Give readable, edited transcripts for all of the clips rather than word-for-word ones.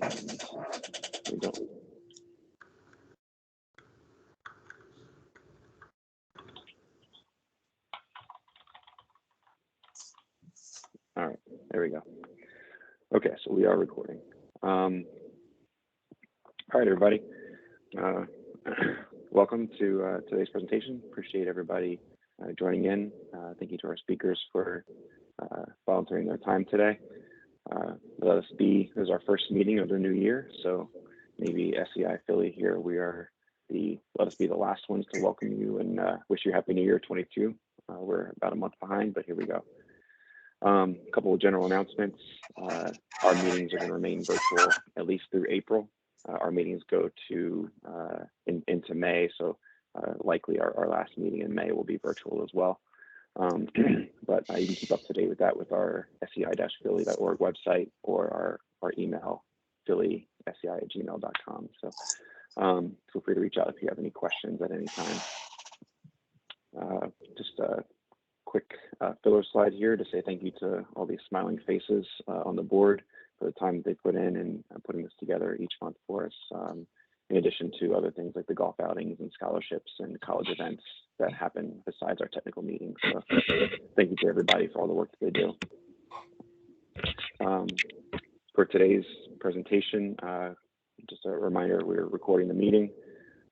We go. All right, there we go. Okay, so we are recording. All right, everybody. Welcome to today's presentation. Appreciate everybody joining in. Thank you to our speakers for volunteering their time today. This is our first meeting of the new year, so maybe SEI Philly here, let us be the last ones to welcome you and wish you Happy New Year 22. We're about a month behind, but here we go. A couple of general announcements. Our meetings are going to remain virtual at least through April. Our meetings go to into May, so likely our last meeting in May will be virtual as well. But you can keep up to date with that with our sei-philly.org website or our email, philly.sei@gmail.com. So feel free to reach out if you have any questions at any time. Just a quick filler slide here to say thank you to all these smiling faces on the board for the time they put in putting this together each month for us, in addition to other things like the golf outings and scholarships and college events that happen besides our technical meetings. So thank you to everybody for all the work that they do. For today's presentation, just a reminder, we're recording the meeting.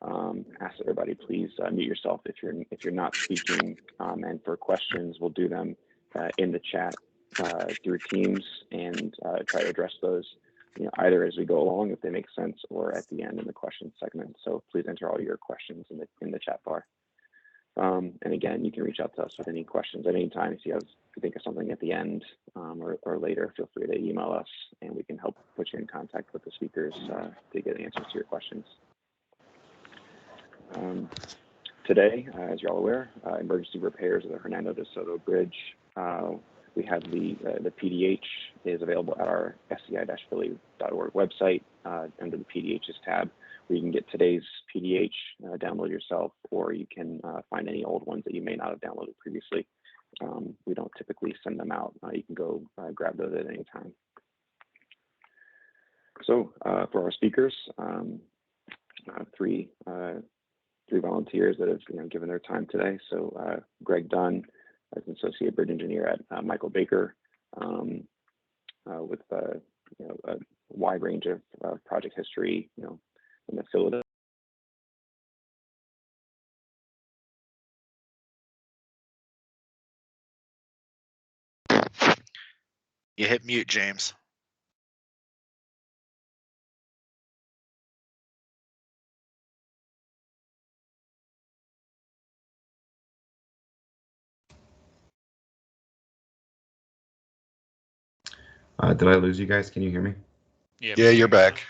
Ask everybody please mute yourself if you're not speaking, and for questions we'll do them in the chat through Teams and try to address those either as we go along if they make sense or at the end in the question segment. So please enter all your questions in the chat bar. And again, you can reach out to us with any questions at any time. If you think of something at the end or later, feel free to email us and we can help put you in contact with the speakers to get answers to your questions. Today, as you're all aware, emergency repairs of the Hernando De Soto Bridge. We have the PDH is available at our sei-philly.org website under the PDHs tab, where you can get today's PDH, download yourself, or you can find any old ones that you may not have downloaded previously. We don't typically send them out. You can go grab those at any time. So for our speakers, three volunteers that have given their time today. So Greg Dunn, as an associate bridge engineer at Michael Baker, with a wide range of project history, in the Philadelphia. You hit mute, James. Did I lose you guys? Can you hear me? Yeah, you're back.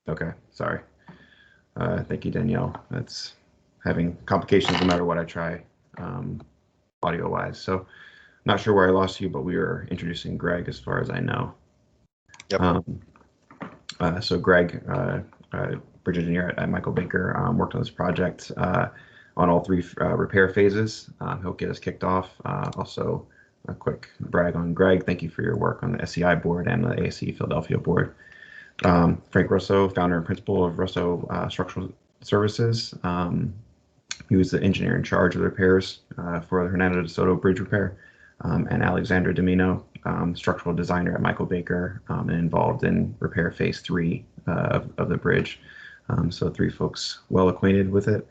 Okay, sorry. Thank you, Danielle. That's having complications no matter what I try, audio-wise. So, not sure where I lost you, but we were introducing Greg as far as I know. Yep. So Greg, bridge engineer at Michael Baker, worked on this project on all three repair phases. He'll get us kicked off. Also, a quick brag on Greg. Thank you for your work on the SEI board and the ASE Philadelphia board. Frank Russo, founder and principal of Russo Structural Services. He was the engineer in charge of the repairs for the Hernando De Soto bridge repair. And Alexander Domino, structural designer at Michael Baker, and involved in repair phase 3 of the bridge. So three folks well acquainted with it.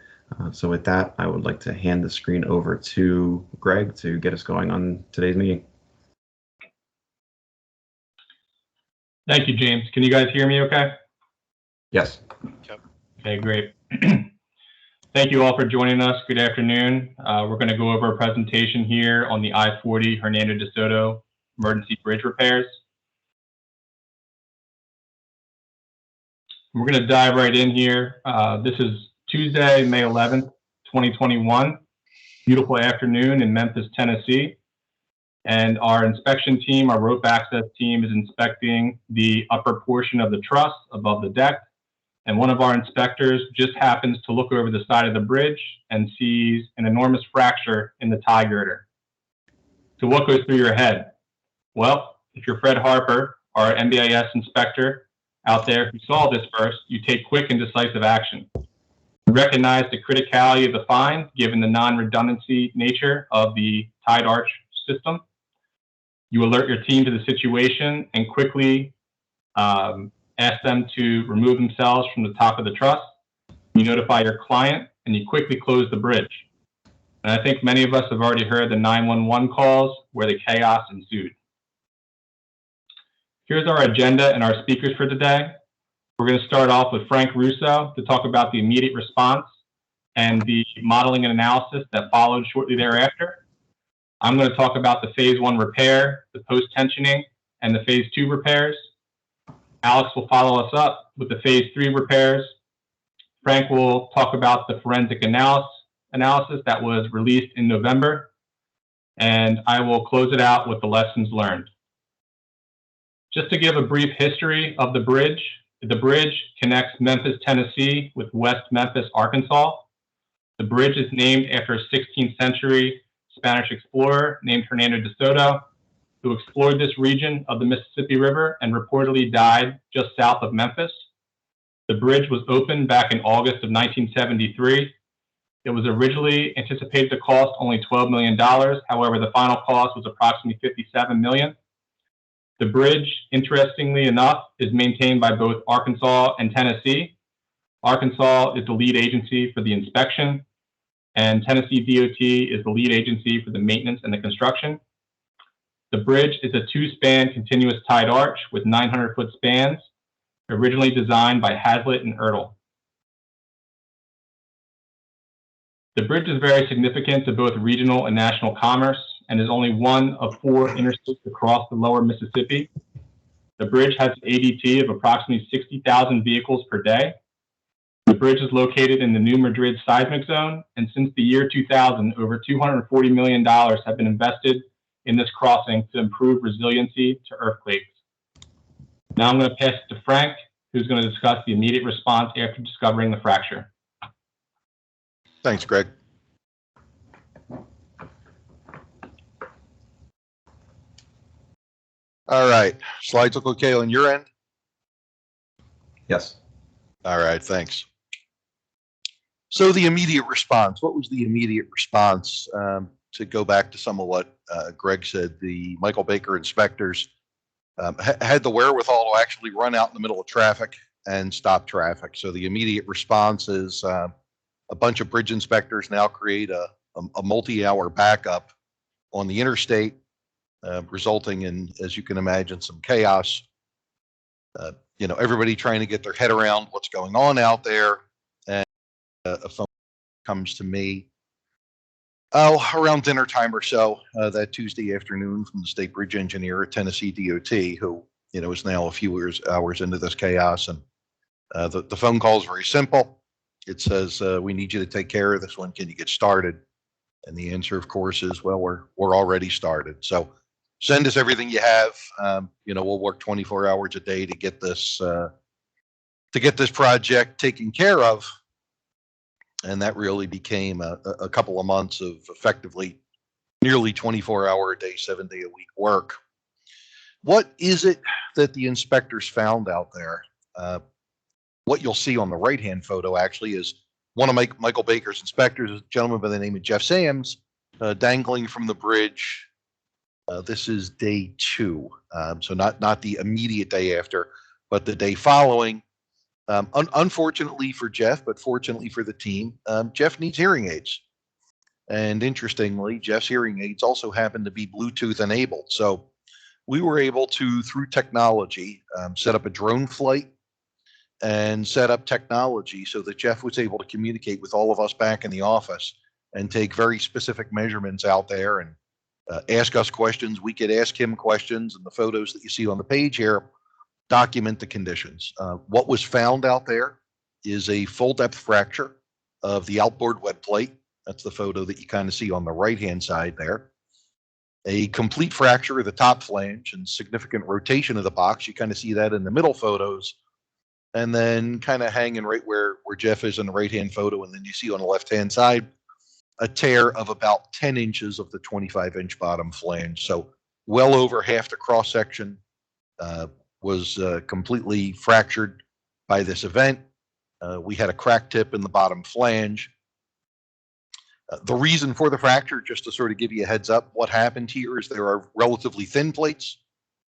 So with that, I would like to hand the screen over to Greg to get us going on today's meeting. Thank you, James. Can you guys hear me okay? Yes. Yep. Okay, great. Thank you all for joining us. Good afternoon. We're going to go over a presentation here on the I-40 Hernando De Soto emergency bridge repairs. We're going to dive right in here. This is Tuesday, May 11th, 2021. Beautiful afternoon in Memphis, Tennessee. And our inspection team, our rope access team, is inspecting the upper portion of the truss above the deck. And one of our inspectors just happens to look over the side of the bridge and sees an enormous fracture in the tie girder. So what goes through your head? Well, if you're Fred Harper, our MBIS inspector, out there who saw this first, you take quick and decisive action. You recognize the criticality of the find, given the non-redundancy nature of the tied arch system. You alert your team to the situation and quickly ask them to remove themselves from the top of the truss. You notify your client, and you quickly close the bridge. And I think many of us have already heard the 911 calls where the chaos ensued. Here's our agenda and our speakers for today. We're going to start off with Frank Russo to talk about the immediate response and the modeling and analysis that followed shortly thereafter. I'm going to talk about the phase 1 repair, the post-tensioning, and the phase 2 repairs. Alex will follow us up with the phase 3 repairs. Frank will talk about the forensic analysis that was released in November, and I will close it out with the lessons learned. Just to give a brief history of the bridge connects Memphis, Tennessee with West Memphis, Arkansas. The bridge is named after a 16th century Spanish explorer named Hernando De Soto, who explored this region of the Mississippi River and reportedly died just south of Memphis. The bridge was opened back in August of 1973. It was originally anticipated to cost only $12 million. However, the final cost was approximately $57 million. The bridge, interestingly enough, is maintained by both Arkansas and Tennessee. Arkansas is the lead agency for the inspection, and Tennessee DOT is the lead agency for the maintenance and the construction. The bridge is a 2-span continuous tied arch with 900-foot spans, originally designed by Hazlitt and Ertl. The bridge is very significant to both regional and national commerce and is only one of 4 interstates across the lower Mississippi. The bridge has an ADT of approximately 60,000 vehicles per day. The bridge is located in the New Madrid seismic zone, and since the year 2000, over $240 million have been invested in this crossing to improve resiliency to earthquakes. Now I'm going to pass it to Frank, who's going to discuss the immediate response after discovering the fracture. Thanks, Greg. All right, slides look okay on your end? Yes. All right, thanks. So the immediate response, what was the immediate response? To go back to some of what Greg said, the Michael Baker inspectors had the wherewithal to actually run out in the middle of traffic and stop traffic. So the immediate response is a bunch of bridge inspectors now create a multi-hour backup on the interstate, resulting in, as you can imagine, some chaos. Everybody trying to get their head around what's going on out there. And a phone comes to me around dinner time or so that Tuesday afternoon from the state bridge engineer at Tennessee DOT, who is now a few hours into this chaos. And the phone call is very simple. It says, "We need you to take care of this one. Can you get started?" And the answer, of course, is, "Well, we're already started. So send us everything you have. We'll work 24 hours a day to get this project taken care of." And that really became a couple of months of effectively nearly 24-hour-a-day, 7-day-a-week work. What is it that the inspectors found out there? What you'll see on the right-hand photo actually is one of Michael Baker's inspectors, a gentleman by the name of Jeff Sams, dangling from the bridge. This is day 2, so not the immediate day after, but the day following. Unfortunately for Jeff, but fortunately for the team, Jeff needs hearing aids. And interestingly, Jeff's hearing aids also happen to be Bluetooth enabled. So we were able to, through technology, set up a drone flight and set up technology so that Jeff was able to communicate with all of us back in the office and take very specific measurements out there and ask us questions. We could ask him questions, and the photos that you see on the page here document the conditions. What was found out there is a full depth fracture of the outboard wet plate. That's the photo that you kind of see on the right-hand side there. A complete fracture of the top flange and significant rotation of the box. You kind of see that in the middle photos. And then kind of hanging right where Jeff is in the right-hand photo. And then you see on the left-hand side, a tear of about 10 inches of the 25-inch bottom flange. So well over half the cross-section, was completely fractured by this event. We had a crack tip in the bottom flange. The reason for the fracture, just to sort of give you a heads up, what happened here is there are relatively thin plates,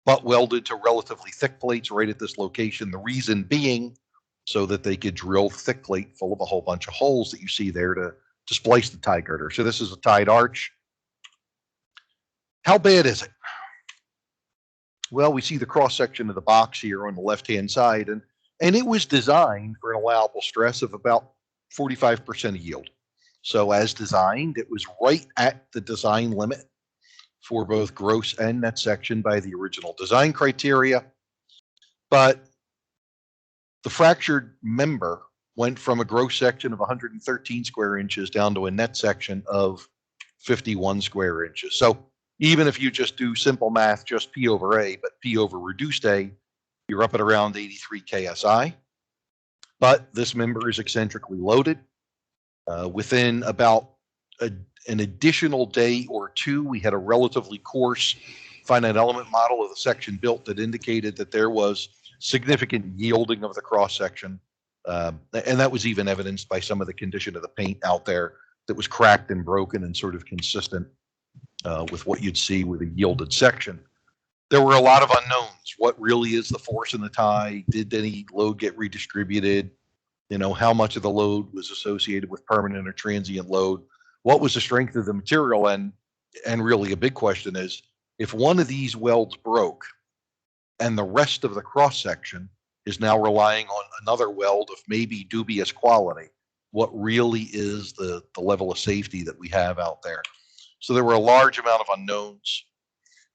butt welded to relatively thick plates right at this location. The reason being so that they could drill thick plate full of a whole bunch of holes that you see there to splice the tie girder. So this is a tied arch. How bad is it? Well, we see the cross section of the box here on the left-hand side, and it was designed for an allowable stress of about 45% of yield. So as designed, it was right at the design limit for both gross and net section by the original design criteria. But the fractured member went from a gross section of 113 square inches down to a net section of 51 square inches. So even if you just do simple math, just P over A, but P over reduced A, you're up at around 83 KSI. But this member is eccentrically loaded. Within about an additional day or two, we had a relatively coarse finite element model of the section built that indicated that there was significant yielding of the cross section. And that was even evidenced by some of the condition of the paint out there that was cracked and broken and sort of consistent with what you'd see with a yielded section. There were a lot of unknowns. What really is the force in the tie? Did any load get redistributed? You know, how much of the load was associated with permanent or transient load? What was the strength of the material? And really a big question is, if one of these welds broke and the rest of the cross section is now relying on another weld of maybe dubious quality, what really is the level of safety that we have out there? So there were a large amount of unknowns.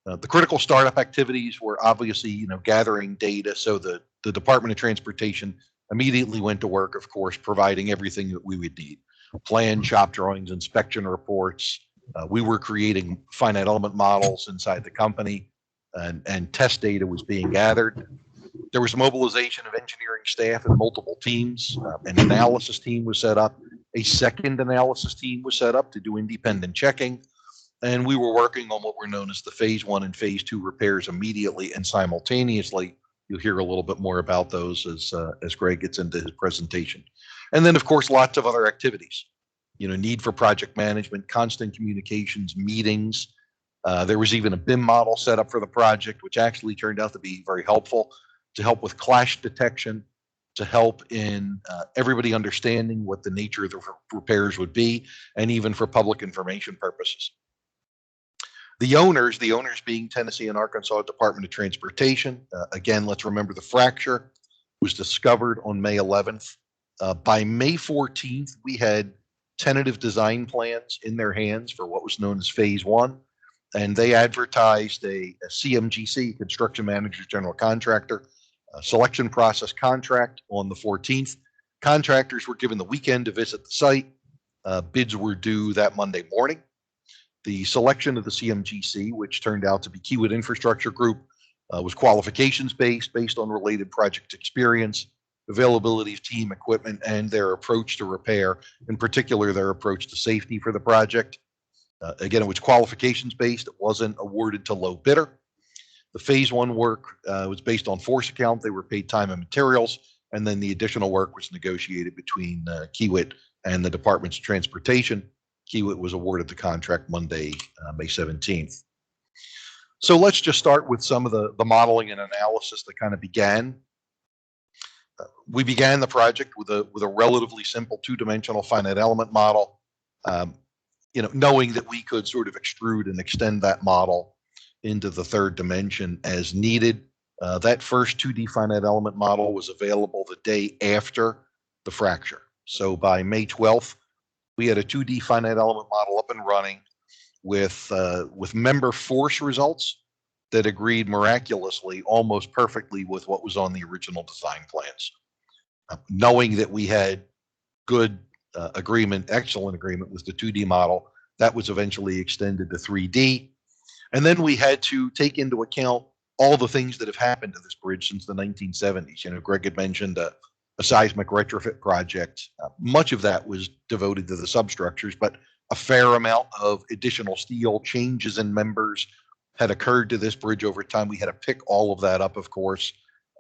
The critical startup activities were obviously, gathering data. So the Department of Transportation immediately went to work, of course, providing everything that we would need: plan, shop drawings, inspection reports. We were creating finite element models inside the company, and test data was being gathered. There was mobilization of engineering staff in multiple teams. An analysis team was set up. A second analysis team was set up to do independent checking. And we were working on what were known as the phase 1 and phase 2 repairs immediately and simultaneously. You'll hear a little bit more about those as Greg gets into his presentation. And then, of course, lots of other activities. Need for project management, constant communications, meetings. There was even a Bim model set up for the project, which actually turned out to be very helpful to help with clash detection, to help in everybody understanding what the nature of the repairs would be, and even for public information purposes. The owners being Tennessee and Arkansas Department of Transportation. Again, let's remember the fracture was discovered on May 11th. By May 14th, we had tentative design plans in their hands for what was known as phase 1. And they advertised a CMGC, Construction Manager General Contractor, selection process contract on the 14th. Contractors were given the weekend to visit the site. Bids were due that Monday morning. The selection of the CMGC, which turned out to be Kiewit Infrastructure Group, was qualifications based on related project experience, availability of team equipment, and their approach to repair, in particular their approach to safety for the project. Again, it was qualifications based. It wasn't awarded to low bidder. The phase 1 work was based on force account. They were paid time and materials, and then the additional work was negotiated between Kiewit and the Department's Transportation. Kiewit was awarded the contract Monday, May 17th. So let's just start with some of the modeling and analysis that kind of began. We began the project with a relatively simple two-dimensional finite element model, knowing that we could sort of extrude and extend that model into the third dimension as needed. That first 2D finite element model was available the day after the fracture. So by May 12th, we had a 2D finite element model up and running with member force results that agreed miraculously, almost perfectly, with what was on the original design plans. Knowing that we had good excellent agreement with the 2D model, that was eventually extended to 3D. And then we had to take into account all the things that have happened to this bridge since the 1970s. Greg had mentioned a seismic retrofit project. Much of that was devoted to the substructures, but a fair amount of additional steel changes in members had occurred to this bridge over time. We had to pick all of that up, of course,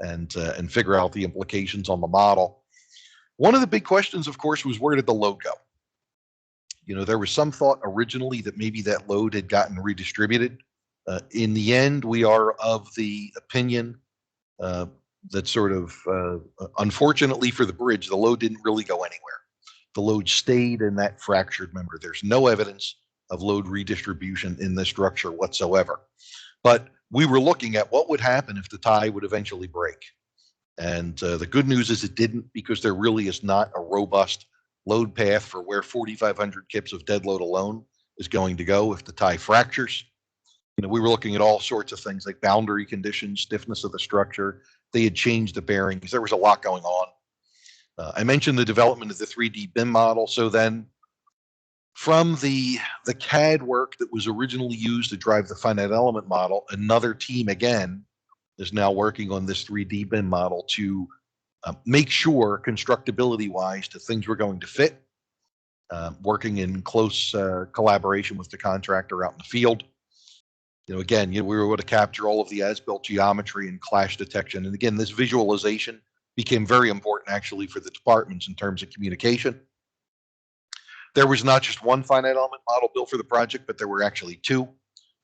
and figure out the implications on the model. One of the big questions, of course, was where did the load go? You know, there was some thought originally that maybe that load had gotten redistributed. In the end, we are of the opinion that sort of, unfortunately for the bridge, the load didn't really go anywhere. The load stayed in that fractured member. There's no evidence of load redistribution in this structure whatsoever. But we were looking at what would happen if the tie would eventually break. And the good news is it didn't, because there really is not a robust load path for where 4,500 kips of dead load alone is going to go if the tie fractures. You know, we were looking at all sorts of things like boundary conditions, stiffness of the structure. They had changed the bearings. There was a lot going on. I mentioned the development of the 3D Bim model. So then from the CAD work that was originally used to drive the finite element model, another team again is now working on this 3D Bim model to make sure constructability wise that things were going to fit, working in close collaboration with the contractor out in the field. You know, again, we were able to capture all of the as-built geometry and clash detection. And again, this visualization became very important actually for the departments in terms of communication. There was not just one finite element model built for the project, but there were actually two.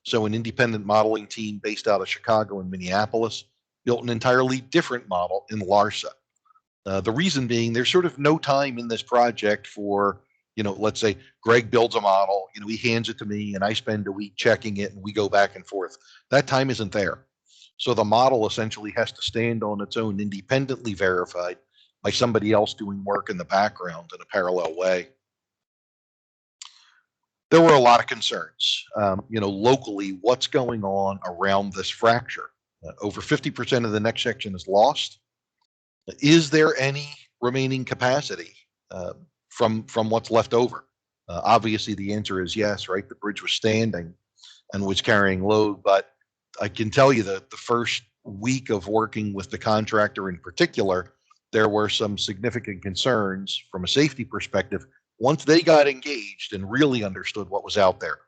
So an independent modeling team based out of Chicago and Minneapolis built an entirely different model in Larsa. The reason being there's sort of no time in this project for, you know, let's say Greg builds a model, you know, he hands it to me and I spend a week checking it and we go back and forth. That time isn't there. So the model essentially has to stand on its own, independently verified by somebody else doing work in the background in a parallel way. There were a lot of concerns, you know, locally, what's going on around this fracture? Over 50% of the neck section is lost. Is there any remaining capacity from what's left over? Obviously, the answer is yes, right? The bridge was standing and was carrying load, but I can tell you that the first week of working with the contractor in particular, there were some significant concerns from a safety perspective. Once they got engaged and really understood what was out there,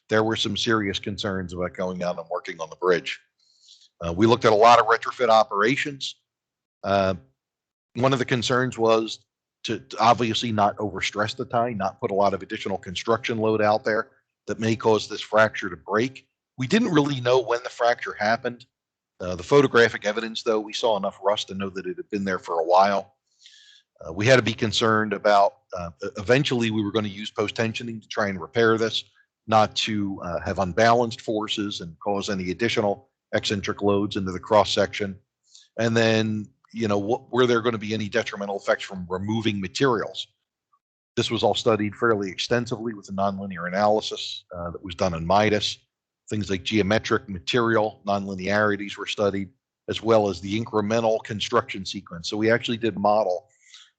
there were some serious concerns about going out and working on the bridge. We looked at a lot of retrofit operations. One of the concerns was to obviously not overstress the tie, not put a lot of additional construction load out there that may cause this fracture to break. We didn't really know when the fracture happened. The photographic evidence, though, we saw enough rust to know that it had been there for a while. We had to be concerned about, eventually we were going to use post-tensioning to try and repair this, not to have unbalanced forces and cause any additional eccentric loads into the cross section. And then, you know, were there going to be any detrimental effects from removing materials? This was all studied fairly extensively with a nonlinear analysis that was done in MIDAS. Things like geometric material nonlinearities were studied, as well as the incremental construction sequence. So we actually did model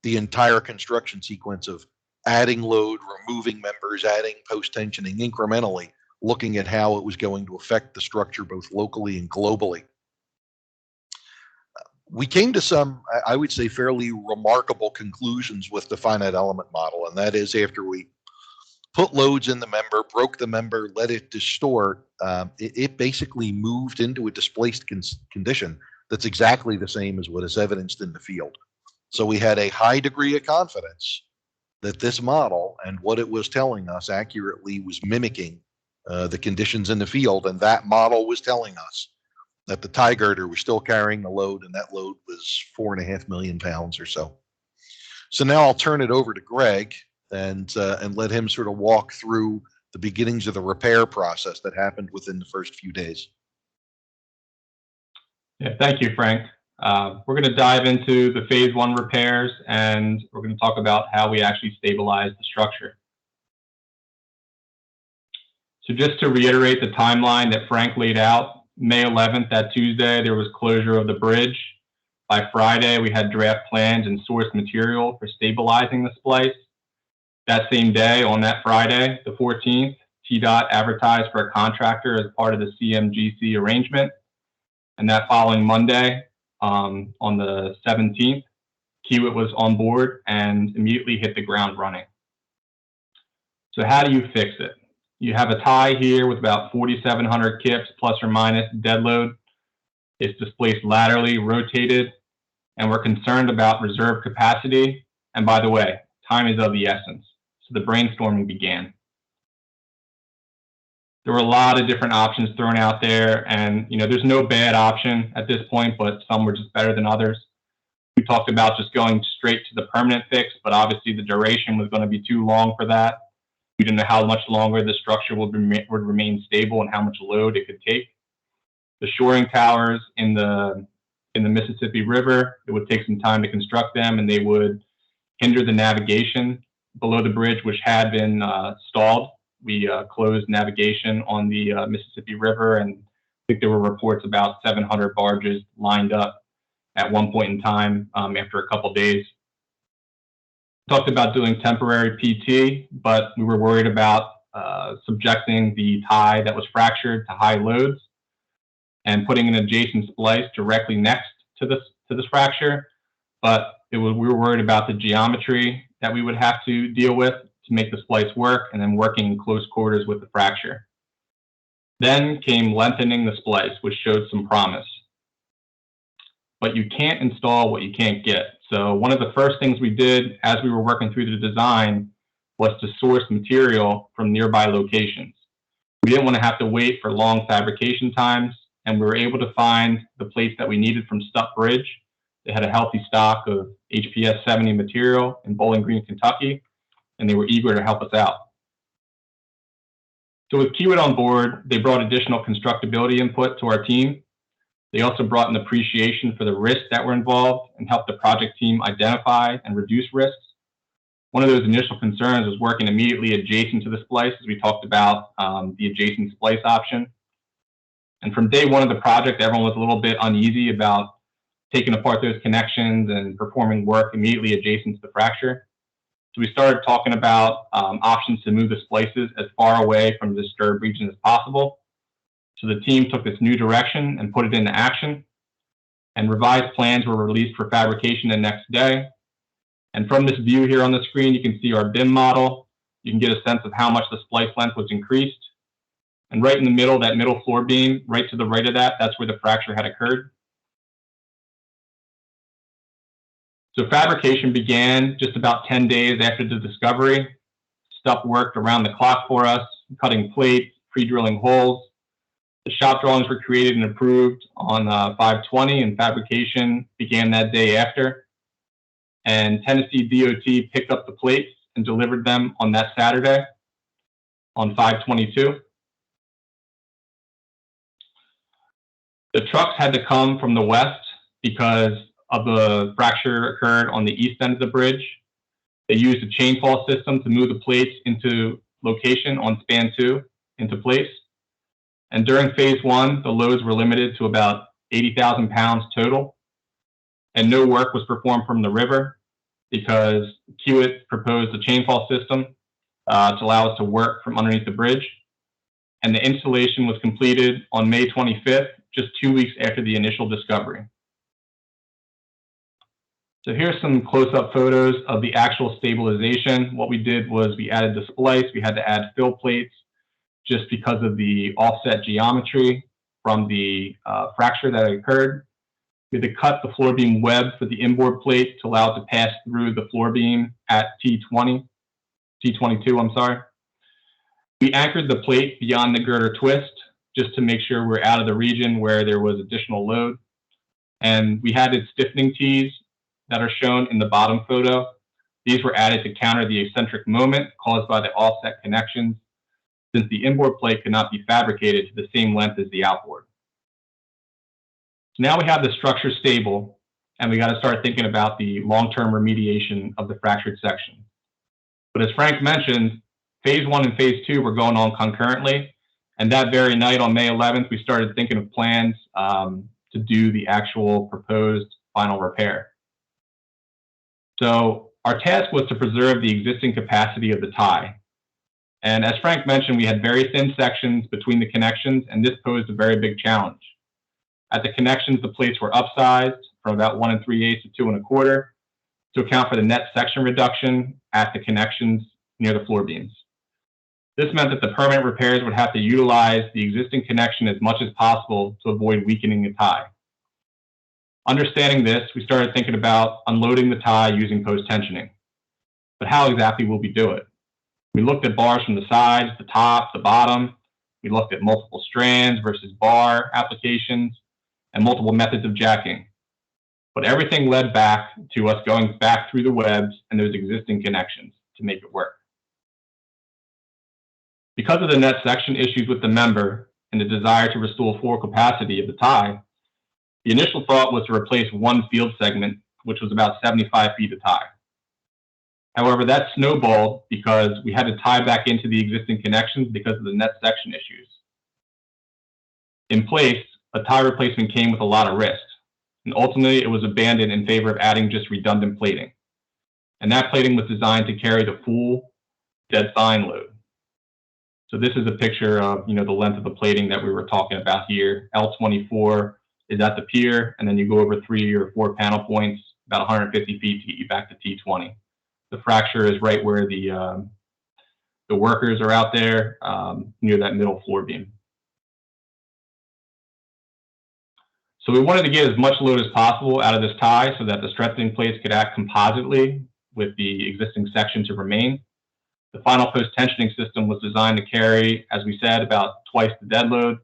the entire construction sequence of adding load, removing members, adding post-tensioning incrementally, looking at how it was going to affect the structure both locally and globally. We came to some, I would say, fairly remarkable conclusions with the finite element model, and that is after we put loads in the member, broke the member, let it distort, it basically moved into a displaced condition that's exactly the same as what is evidenced in the field. So we had a high degree of confidence that this model and what it was telling us accurately was mimicking the conditions in the field, and that model was telling us that the tie girder was still carrying the load, and that load was 4.5 million pounds or so. So now I'll turn it over to Greg and let him sort of walk through the beginnings of the repair process that happened within the first few days. Yeah, thank you, Frank. We're going to dive into the phase 1 repairs, and we're going to talk about how we actually stabilize the structure. So just to reiterate the timeline that Frank laid out, May 11th, that Tuesday, there was closure of the bridge. By Friday, we had draft plans and source material for stabilizing the splice. That same day, on that Friday, the 14th, TDOT advertised for a contractor as part of the CMGC arrangement. And that following Monday, on the 17th, Kiewit was on board and immediately hit the ground running. So how do you fix it? You have a tie here with about 4,700 kips plus or minus dead load. It's displaced laterally, rotated, and we're concerned about reserve capacity. And by the way, time is of the essence. So the brainstorming began. There were a lot of different options thrown out there, and there's no bad option at this point, but some were just better than others. We talked about just going straight to the permanent fix, but obviously the duration was going to be too long for that. We didn't know how much longer the structure would remain stable and how much load it could take. The shoring towers in the Mississippi River, it would take some time to construct them, and they would hinder the navigation below the bridge, which had been stalled. We closed navigation on the Mississippi River, and I think there were reports about 700 barges lined up at one point in time after a couple days. Talked about doing temporary PT, but we were worried about subjecting the tie that was fractured to high loads and putting an adjacent splice directly next to this fracture. But we were worried about the geometry that we would have to deal with to make the splice work, and then working in close quarters with the fracture. Then came lengthening the splice, which showed some promise. But you can't install what you can't get. So one of the first things we did as we were working through the design was to source material from nearby locations. We didn't want to have to wait for long fabrication times, and we were able to find the plates that we needed from Stutt Bridge. They had a healthy stock of HPS 70 material in Bowling Green, Kentucky, and they were eager to help us out. So with Kiewit on board, they brought additional constructability input to our team. They also brought an appreciation for the risks that were involved and helped the project team identify and reduce risks. One of those initial concerns was working immediately adjacent to the splice, as we talked about the adjacent splice option. And from day one of the project, everyone was a little bit uneasy about taking apart those connections and performing work immediately adjacent to the fracture. So we started talking about options to move the splices as far away from the disturbed region as possible. So the team took this new direction and put it into action, and revised plans were released for fabrication the next day. And from this view here on the screen, you can see our Bim model. You can get a sense of how much the splice length was increased. And right in the middle, that middle floor beam, right to the right of that, that's where the fracture had occurred. So fabrication began just about 10 days after the discovery. Stuff worked around the clock for us, cutting plates, pre-drilling holes. The shop drawings were created and approved on 5/20, and fabrication began that day after. And Tennessee DOT picked up the plates and delivered them on that Saturday on 5/22. The trucks had to come from the west because of the fracture occurred on the east end of the bridge. They used a chainfall system to move the plates into location on span 2 into place. And during phase 1, the loads were limited to about 80,000 pounds total. And no work was performed from the river because Kiewit proposed a chainfall system to allow us to work from underneath the bridge. And the installation was completed on May 25th, just 2 weeks after the initial discovery. So here's some close-up photos of the actual stabilization. What we did was we added the splice. We had to add fill plates just because of the offset geometry from the fracture that occurred. We had to cut the floor beam web for the inboard plate to allow it to pass through the floor beam at T22, I'm sorry. We anchored the plate beyond the girder twist just to make sure we're out of the region where there was additional load. And we had its stiffening tees that are shown in the bottom photo. These were added to counter the eccentric moment caused by the offset connections, since the inboard plate could not be fabricated to the same length as the outboard. So now we have the structure stable, and we got to start thinking about the long-term remediation of the fractured section. But as Frank mentioned, phase 1 and phase 2 were going on concurrently, and that very night on May 11th, we started thinking of plans to do the actual proposed final repair. So our task was to preserve the existing capacity of the tie. And as Frank mentioned, we had very thin sections between the connections, and this posed a very big challenge. At the connections, the plates were upsized from about 1 3/8 to 2 1/4 to account for the net section reduction at the connections near the floor beams. This meant that the permanent repairs would have to utilize the existing connection as much as possible to avoid weakening the tie. Understanding this, we started thinking about unloading the tie using post-tensioning. But how exactly will we do it? We looked at bars from the sides, the top, the bottom. We looked at multiple strands versus bar applications and multiple methods of jacking. But everything led back to us going back through the webs and those existing connections to make it work. Because of the net section issues with the member and the desire to restore full capacity of the tie, the initial thought was to replace one field segment, which was about 75 feet of tie. However, that snowballed because we had to tie back into the existing connections because of the net section issues. In place, a tie replacement came with a lot of risks, and ultimately it was abandoned in favor of adding just redundant plating. And that plating was designed to carry the full dead sign load. So this is a picture of the length of the plating that we were talking about here. L24 is at the pier, and then you go over 3 or 4 panel points, about 150 feet to get you back to T20. The fracture is right where the workers are out there near that middle floor beam. So we wanted to get as much load as possible out of this tie so that the strengthening plates could act compositely with the existing section to remain. The final post-tensioning system was designed to carry, as we said, about twice the dead load,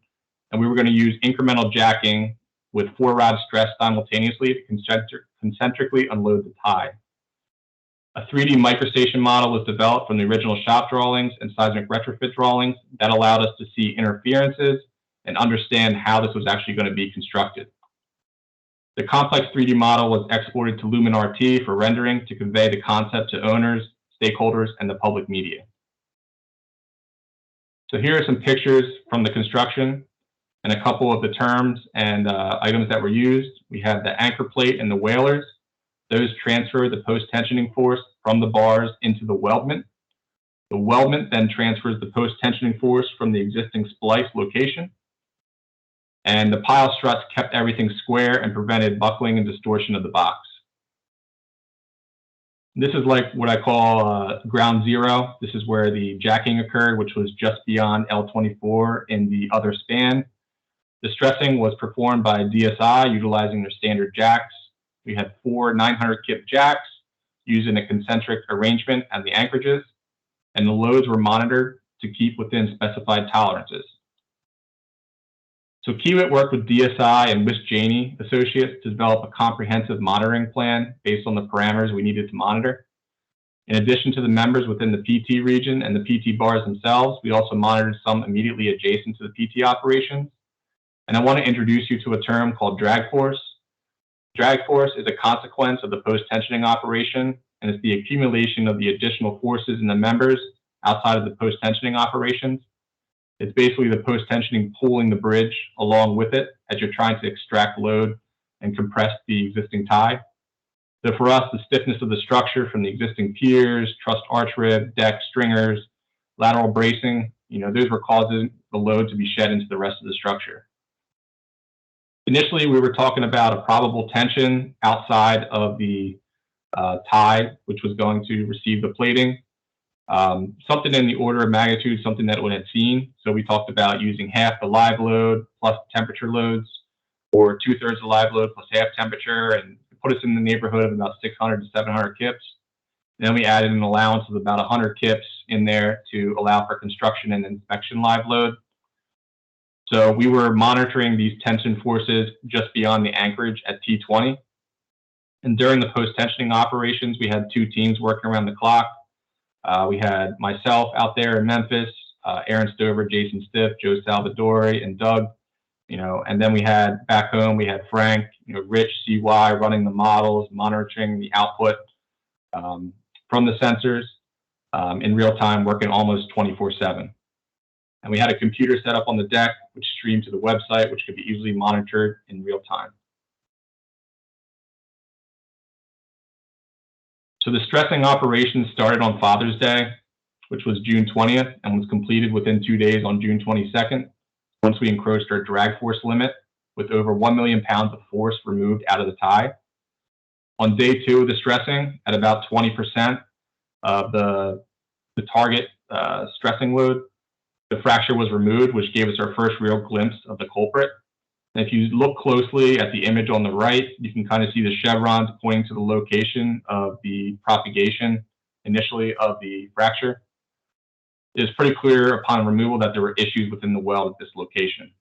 and we were going to use incremental jacking with 4 rods stressed simultaneously to concentrically unload the tie. A 3D microstation model was developed from the original shop drawings and seismic retrofit drawings that allowed us to see interferences and understand how this was actually going to be constructed. The complex 3D model was exported to Lumen RT for rendering to convey the concept to owners, stakeholders, and the public media. So here are some pictures from the construction and a couple of the terms and items that were used. We have the anchor plate and the whalers. Those transfer the post-tensioning force from the bars into the weldment. The weldment then transfers the post-tensioning force from the existing splice location. And the pile struts kept everything square and prevented buckling and distortion of the box. This is like what I call ground zero. This is where the jacking occurred, which was just beyond L24 in the other span. The stressing was performed by DSI utilizing their standard jacks. We had 4 900 kip jacks using a concentric arrangement at the anchorages, and the loads were monitored to keep within specified tolerances. So Kiewit worked with DSI and Wish Janey Associates to develop a comprehensive monitoring plan based on the parameters we needed to monitor. In addition to the members within the PT region and the PT bars themselves, we also monitored some immediately adjacent to the PT operations. And I want to introduce you to a term called drag force. Drag force is a consequence of the post-tensioning operation, and it's the accumulation of the additional forces in the members outside of the post-tensioning operations. It's basically the post-tensioning pulling the bridge along with it as you're trying to extract load and compress the existing tie. So for us, the stiffness of the structure from the existing piers, truss arch rib, deck, stringers, lateral bracing, those were causing the load to be shed into the rest of the structure. Initially, we were talking about a probable tension outside of the tie, which was going to receive the plating. Something in the order of magnitude, something that one had seen. So we talked about using half the live load plus temperature loads, or 2/3 the live load plus half temperature, and put us in the neighborhood of about 600 to 700 kips. And then we added an allowance of about 100 kips in there to allow for construction and inspection live load. So we were monitoring these tension forces just beyond the anchorage at T20. And during the post-tensioning operations, we had 2 teams working around the clock. We had myself out there in Memphis, Aaron Stover, Jason Stiff, Joe Salvadori, and Doug. And then we had back home, we had Frank, Rich, CY running the models, monitoring the output from the sensors in real time, working almost 24/7. And we had a computer set up on the deck, which streamed to the website, which could be easily monitored in real time. So the stressing operation started on Father's Day, which was June 20th, and was completed within 2 days on June 22nd, once we encroached our drag force limit with over 1 million pounds of force removed out of the tie. On day 2 of the stressing, at about 20% of the target stressing load, the fracture was removed, which gave us our first real glimpse of the culprit. And if you look closely at the image on the right, you can kind of see the chevrons pointing to the location of the propagation initially of the fracture. It is pretty clear upon removal that there were issues within the weld at this location.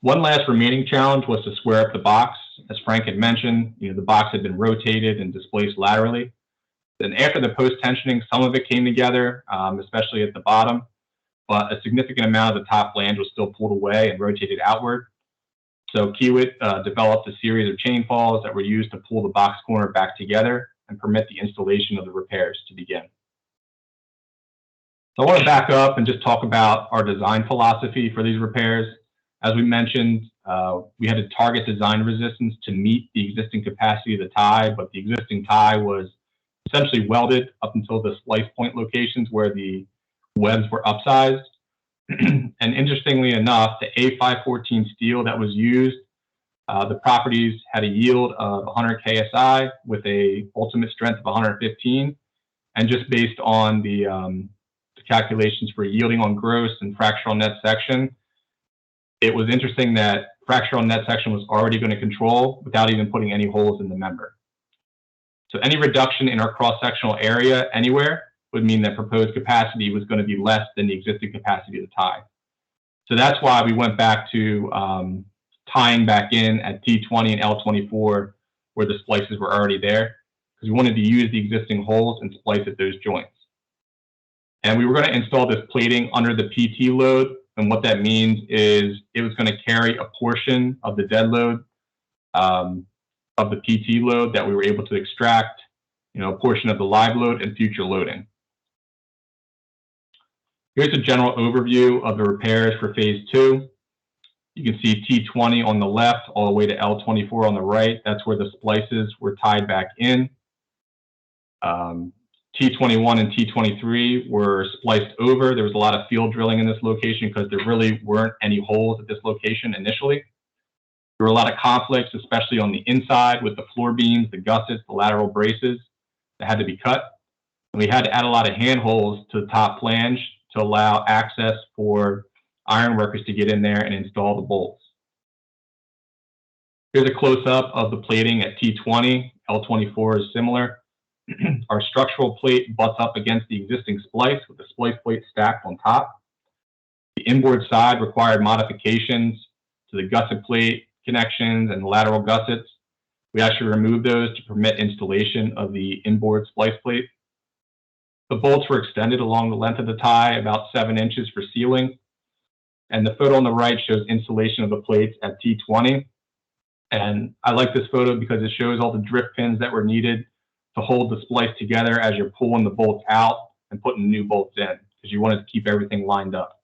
One last remaining challenge was to square up the box. As Frank had mentioned, the box had been rotated and displaced laterally. Then after the post-tensioning, some of it came together, especially at the bottom, but a significant amount of the top flange was still pulled away and rotated outward. So Kiewit developed a series of chain falls that were used to pull the box corner back together and permit the installation of the repairs to begin. So I want to back up and just talk about our design philosophy for these repairs. As we mentioned, we had to target design resistance to meet the existing capacity of the tie, but the existing tie was essentially welded up until the splice point locations where the webs were upsized. And interestingly enough, the A514 steel that was used, the properties had a yield of 100 KSI with a ultimate strength of 115. And just based on the calculations for yielding on gross and fracture on net section, it was interesting that fracture on net section was already going to control without even putting any holes in the member. So any reduction in our cross-sectional area anywhere would mean that proposed capacity was going to be less than the existing capacity of the tie. So that's why we went back to tying back in at T20 and L24 where the splices were already there, because we wanted to use the existing holes and splice at those joints. And we were going to install this plating under the PT load. And what that means is it was going to carry a portion of the dead load of the PT load that we were able to extract, a portion of the live load and future loading. Here's a general overview of the repairs for phase 2. You can see T20 on the left all the way to L24 on the right. That's where the splices were tied back in. T21 and T23 were spliced over. There was a lot of field drilling in this location because there really weren't any holes at this location initially. There were a lot of conflicts, especially on the inside with the floor beams, the gussets, the lateral braces that had to be cut. And we had to add a lot of hand holes to the top flange to allow access for iron workers to get in there and install the bolts. Here's a close-up of the plating at T20. L24 is similar. Our structural plate butts up against the existing splice with the splice plate stacked on top. The inboard side required modifications to the gusset plate connections and the lateral gussets. We actually removed those to permit installation of the inboard splice plate. The bolts were extended along the length of the tie, about 7 inches for sealing. And the photo on the right shows installation of the plates at T20. And I like this photo because it shows all the drift pins that were needed to hold the splice together as you're pulling the bolts out and putting new bolts in, because you wanted to keep everything lined up.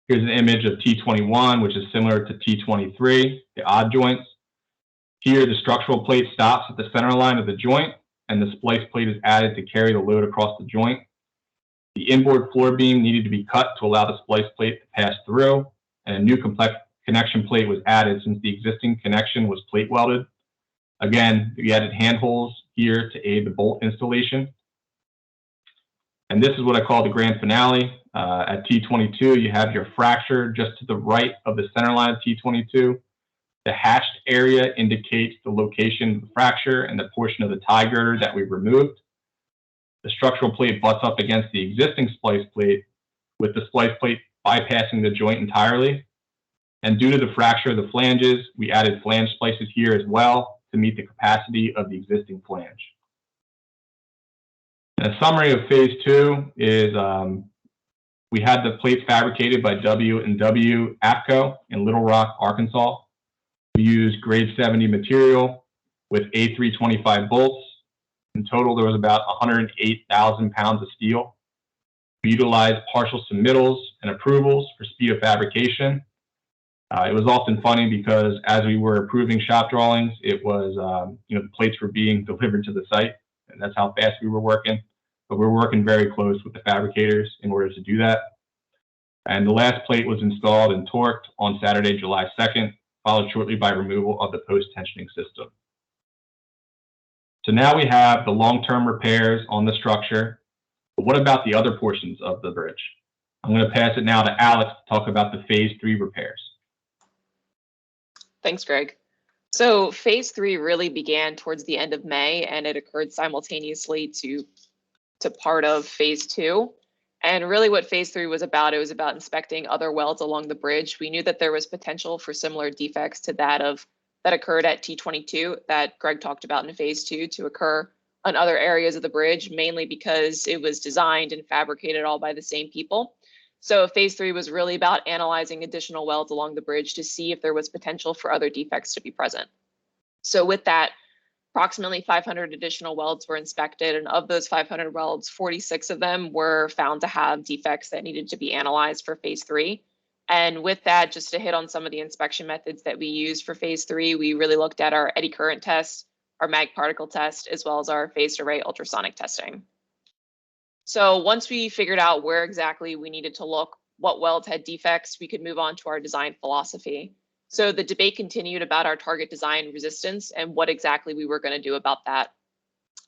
Here's an image of T21, which is similar to T23, the odd joints. Here, the structural plate stops at the center line of the joint, and the splice plate is added to carry the load across the joint. The inboard floor beam needed to be cut to allow the splice plate to pass through, and a new complex connection plate was added since the existing connection was plate welded. Again, we added hand holes here to aid the bolt installation. And this is what I call the grand finale. At T22, you have your fracture just to the right of the center line of T22. The hatched area indicates the location of the fracture and the portion of the tie girder that we removed. The structural plate butts up against the existing splice plate, with the splice plate bypassing the joint entirely. And due to the fracture of the flanges, we added flange splices here as well to meet the capacity of the existing flange. And a summary of phase 2 is we had the plates fabricated by W&W APCO in Little Rock, Arkansas. We used grade 70 material with A325 bolts. In total, there was about 108,000 pounds of steel. We utilized partial submittals and approvals for speed of fabrication. It was often funny because as we were approving shop drawings, it was, the plates were being delivered to the site, and that's how fast we were working. But we were working very close with the fabricators in order to do that. And the last plate was installed and torqued on Saturday, July 2nd, followed shortly by removal of the post-tensioning system. So now we have the long-term repairs on the structure, but what about the other portions of the bridge? I'm going to pass it now to Alex to talk about the phase 3 repairs. Thanks, Greg. So phase 3 really began towards the end of May, and it occurred simultaneously to part of phase 2. And really what phase 3 was about, it was about inspecting other welds along the bridge. We knew that there was potential for similar defects to that occurred at T22 that Greg talked about in phase 2 to occur on other areas of the bridge, mainly because it was designed and fabricated all by the same people. So phase 3 was really about analyzing additional welds along the bridge to see if there was potential for other defects to be present. So with that, approximately 500 additional welds were inspected, and of those 500 welds, 46 of them were found to have defects that needed to be analyzed for phase 3. And with that, just to hit on some of the inspection methods that we used for phase 3, we really looked at our eddy current test, our mag particle test, as well as our phased array ultrasonic testing. So once we figured out where exactly we needed to look, what welds had defects, we could move on to our design philosophy. So the debate continued about our target design resistance and what exactly we were going to do about that.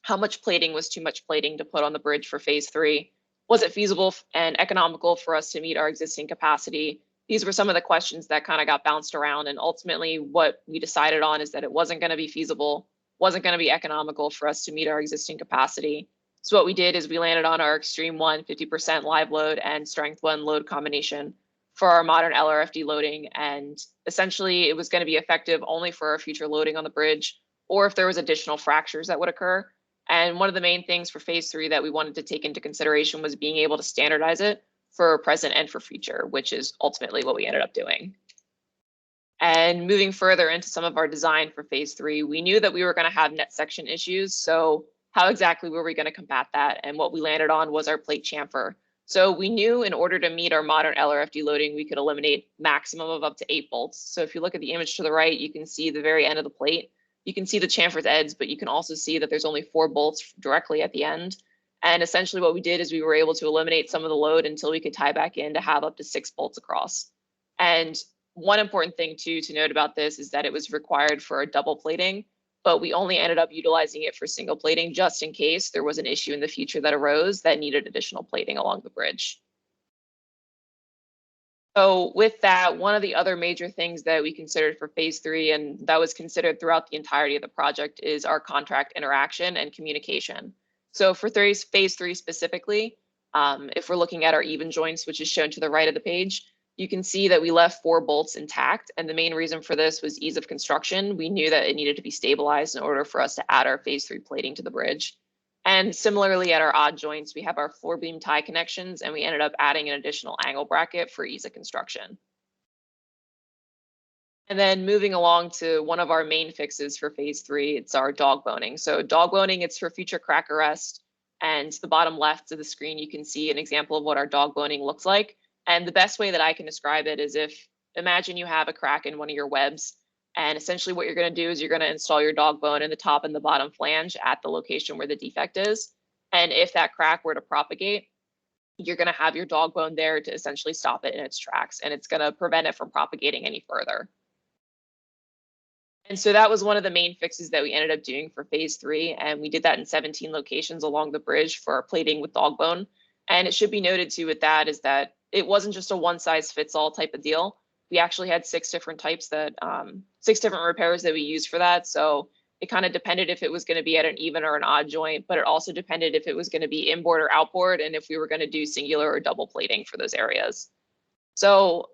How much plating was too much plating to put on the bridge for phase 3? Was it feasible and economical for us to meet our existing capacity? These were some of the questions that kind of got bounced around, and ultimately what we decided on is that it wasn't going to be feasible, wasn't going to be economical for us to meet our existing capacity. So what we did is we landed on our Extreme 1 50% live load and Strength 1 load combination for our modern LRFD loading, and essentially it was going to be effective only for our future loading on the bridge or if there was additional fractures that would occur. And one of the main things for phase 3 that we wanted to take into consideration was being able to standardize it for present and for future, which is ultimately what we ended up doing. And moving further into some of our design for phase 3, we knew that we were going to have net section issues. So how exactly were we going to combat that? And what we landed on was our plate chamfer. So we knew in order to meet our modern LRFD loading, we could eliminate maximum of up to 8 bolts. So if you look at the image to the right, you can see the very end of the plate. You can see the chamfer's edge, but you can also see that there's only 4 bolts directly at the end. And essentially what we did is we were able to eliminate some of the load until we could tie back in to have up to 6 bolts across. And one important thing too to note about this is that it was required for a double plating, but we only ended up utilizing it for single plating just in case there was an issue in the future that arose that needed additional plating along the bridge. So with that, one of the other major things that we considered for phase 3, and that was considered throughout the entirety of the project, is our contract interaction and communication. So for phase 3 specifically, if we're looking at our even joints, which is shown to the right of the page, you can see that we left 4 bolts intact. And the main reason for this was ease of construction. We knew that it needed to be stabilized in order for us to add our phase 3 plating to the bridge. And similarly at our odd joints, we have our floor beam tie connections, and we ended up adding an additional angle bracket for ease of construction. And then moving along to one of our main fixes for phase 3, it's our dog boning. So dog boning, it's for future crack arrest. And to the bottom left of the screen, you can see an example of what our dog boning looks like. And the best way that I can describe it is imagine you have a crack in one of your webs, and essentially what you're going to do is you're going to install your dog bone in the top and the bottom flange at the location where the defect is. And if that crack were to propagate, you're going to have your dog bone there to essentially stop it in its tracks, and it's going to prevent it from propagating any further. And so that was one of the main fixes that we ended up doing for phase 3. And we did that in 17 locations along the bridge for our plating with dog bone. And it should be noted too with that is that it wasn't just a one size fits all type of deal. We actually had 6 different types that 6 different repairs that we used for that. So it kind of depended if it was going to be at an even or an odd joint, but it also depended if it was going to be inboard or outboard, and if we were going to do singular or double plating for those areas. So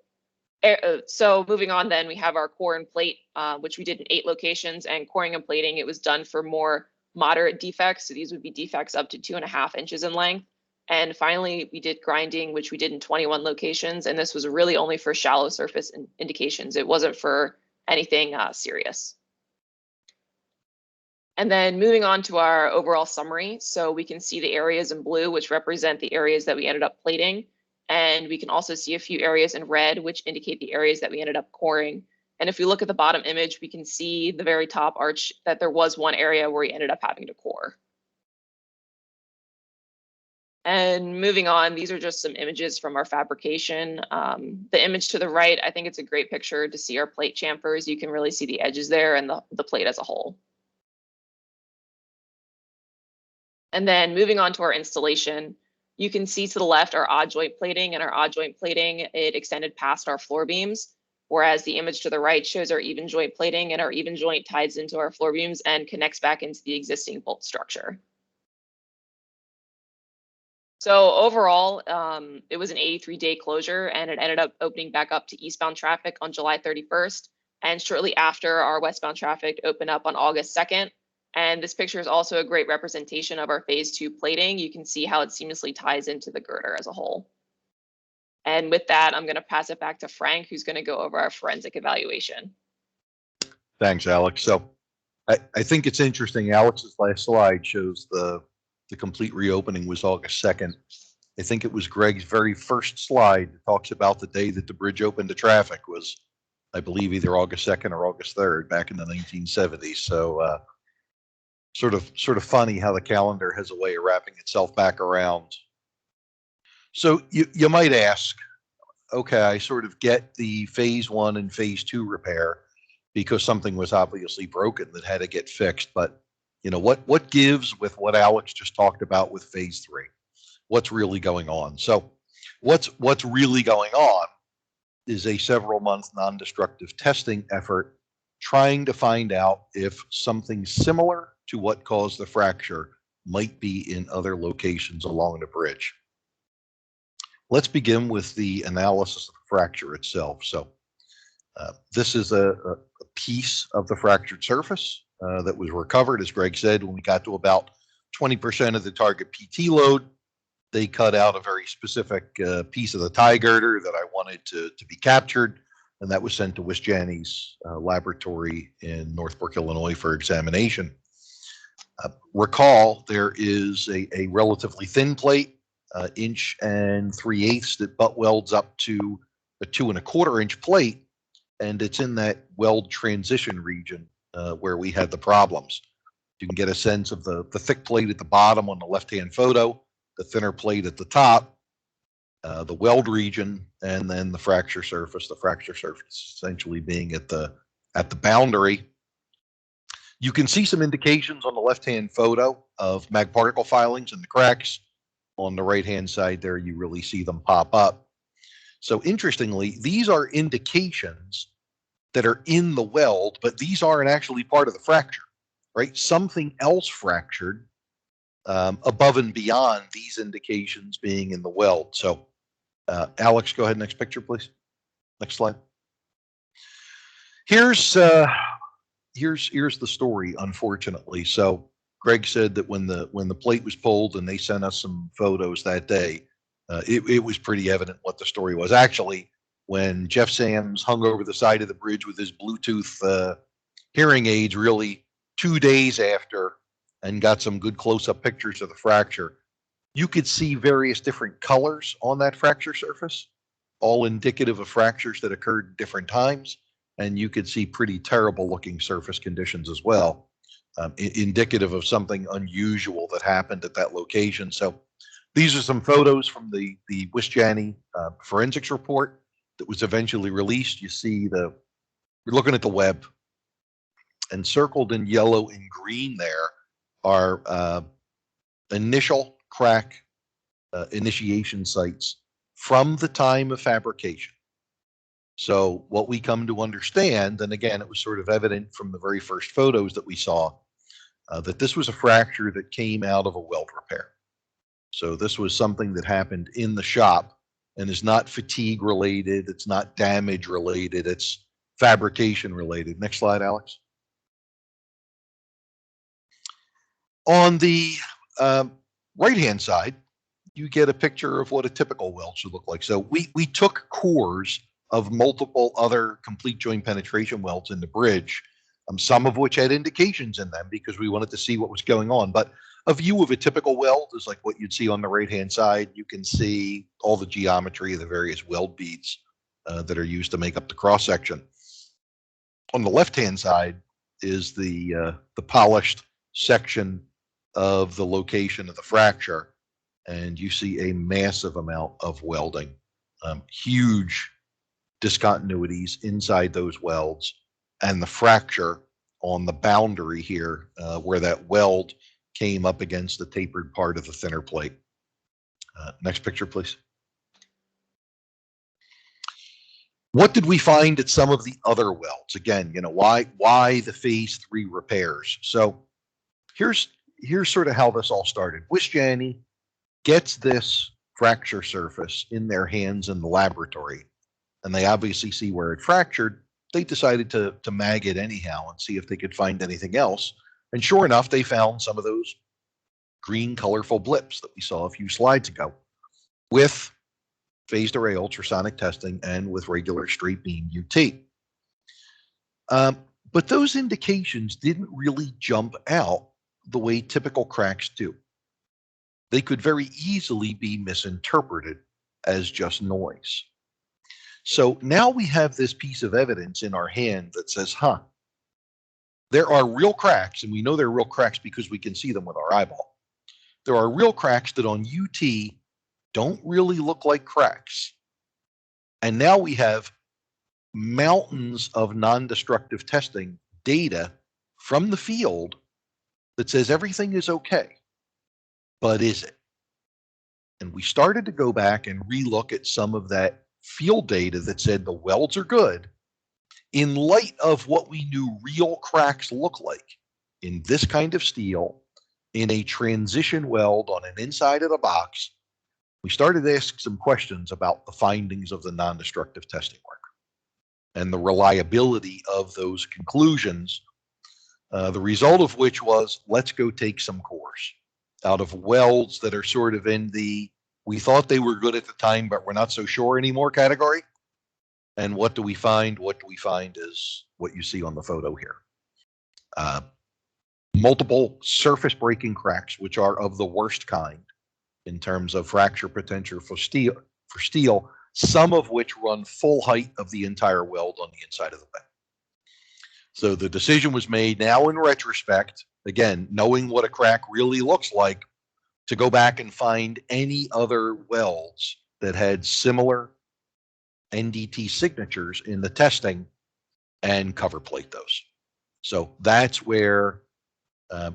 moving on, then we have our core and plate, which we did in 8 locations, and coring and plating, it was done for more moderate defects. So these would be defects up to 2.5 inches in length. And finally, we did grinding, which we did in 21 locations. And this was really only for shallow surface indications. It wasn't for anything serious. And then moving on to our overall summary. So we can see the areas in blue, which represent the areas that we ended up plating. And we can also see a few areas in red, which indicate the areas that we ended up coring. And if we look at the bottom image, we can see the very top arch that there was one area where we ended up having to core. And moving on, these are just some images from our fabrication. The image to the right, I think it's a great picture to see our plate chamfers. You can really see the edges there and the plate as a whole. And then moving on to our installation, You can see to the left our odd joint plating, and our odd joint plating, it extended past our floor beams, whereas the image to the right shows our even joint plating, and our even joint ties into our floor beams and connects back into the existing bolt structure. So overall, it was an 83-day closure, and it ended up opening back up to eastbound traffic on July 31st. And shortly after, our westbound traffic opened up on August 2nd. And this picture is also a great representation of our phase 2 plating. You can see how it seamlessly ties into the girder as a whole. And with that, I'm going to pass it back to Frank, who's going to go over our forensic evaluation. Thanks, Alex. So I think it's interesting. Alex's last slide shows the complete reopening was August 2nd. I think it was Greg's very first slide that talks about the day that the bridge opened to traffic was, I believe, either August 2nd or August 3rd back in the 1970s. So sort of funny how the calendar has a way of wrapping itself back around. So you might ask, okay, I sort of get the phase 1 and phase 2 repair because something was obviously broken that had to get fixed. But you know, what gives with what Alex just talked about with phase 3? What's really going on? So what's really going on is a several-month non-destructive testing effort trying to find out if something similar to what caused the fracture might be in other locations along the bridge. Let's begin with the analysis of the fracture itself. So this is a piece of the fractured surface that was recovered, as Greg said, when we got to about 20% of the target PT load. They cut out a very specific piece of the tie girder that I wanted to be captured, and that was sent to Wisjani's laboratory in Northbrook, Illinois for examination. Recall there is a relatively thin plate, 1 3/8 that butt welds up to a 2 1/4 plate, and it's in that weld transition region where we had the problems. You can get a sense of the thick plate at the bottom on the left-hand photo, the thinner plate at the top, the weld region, and then the fracture surface. The fracture surface essentially being at the boundary. You can see some indications on the left-hand photo of mag particle filings in the cracks. On the right-hand side there, you really see them pop up. So interestingly, these are indications that are in the weld, but these aren't actually part of the fracture, right? Something else fractured above and beyond these indications being in the weld. So Alex, go ahead, next picture, please. Next slide. Here's the story, unfortunately. So Greg said that when the plate was pulled and they sent us some photos that day, it was pretty evident what the story was. Actually, when Jeff Sams hung over the side of the bridge with his Bluetooth hearing aids really 2 days after and got some good close-up pictures of the fracture, you could see various different colors on that fracture surface, all indicative of fractures that occurred at different times. And you could see pretty terrible looking surface conditions as well, indicative of something unusual that happened at that location. So these are some photos from the Wisjani forensics report that was eventually released. You see you're looking at the web, and circled in yellow and green there are initial crack initiation sites from the time of fabrication. So what we come to understand, and again, it was sort of evident from the very first photos that we saw, that this was a fracture that came out of a weld repair. So this was something that happened in the shop and is not fatigue related, it's not damage related, it's fabrication related. Next slide, Alex. On the right-hand side, you get a picture of what a typical weld should look like. So we took cores of multiple other complete joint penetration welds in the bridge, some of which had indications in them because we wanted to see what was going on. But a view of a typical weld is like what you'd see on the right-hand side. You can see all the geometry of the various weld beads that are used to make up the cross-section. On the left-hand side is the polished section of the location of the fracture, and you see a massive amount of welding, huge discontinuities inside those welds, and the fracture on the boundary here where that weld came up against the tapered part of the thinner plate. Next picture, please. What did we find at some of the other welds? Again, why the phase 3 repairs? So here's sort of how this all started. Wisjani gets this fracture surface in their hands in the laboratory, and they obviously see where it fractured. They decided to mag it anyhow and see if they could find anything else. And sure enough, they found some of those green colorful blips that we saw a few slides ago with phased array ultrasonic testing and with regular straight beam UT. But those indications didn't really jump out the way typical cracks do. They could very easily be misinterpreted as just noise. So now we have this piece of evidence in our hand that says, there are real cracks, and we know they're real cracks because we can see them with our eyeball. There are real cracks that on UT don't really look like cracks. And now we have mountains of non-destructive testing data from the field that says everything is okay. But is it? And we started to go back and relook at some of that field data that said the welds are good in light of what we knew real cracks look like in this kind of steel in a transition weld on an inside of the box. We started to ask some questions about the findings of the non-destructive testing work and the reliability of those conclusions, the result of which was, let's go take some cores out of welds that are sort of in the, we thought they were good at the time, but we're not so sure anymore category. And what do we find? What do we find is what you see on the photo here. Multiple surface breaking cracks, which are of the worst kind in terms of fracture potential for steel, some of which run full height of the entire weld on the inside of the web. So the decision was made now in retrospect, again, knowing what a crack really looks like, to go back and find any other welds that had similar NDT signatures in the testing and cover plate those. So that's where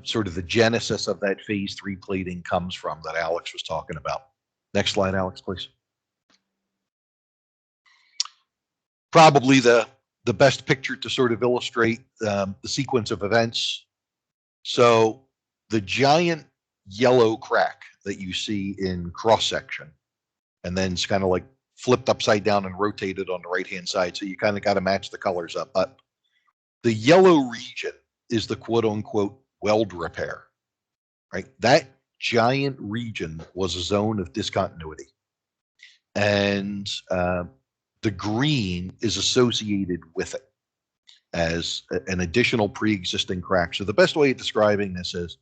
sort of the genesis of that phase 3 plating comes from that Alex was talking about. Next slide, Alex, please. Probably the best picture to sort of illustrate the sequence of events. So the giant yellow crack that you see in cross section, and then it's kind of like flipped upside down and rotated on the right hand side. So you kind of got to match the colors up. But the yellow region is the quote unquote weld repair, right? That giant region was a zone of discontinuity. And the green is associated with it as an additional pre-existing crack. So the best way of describing this is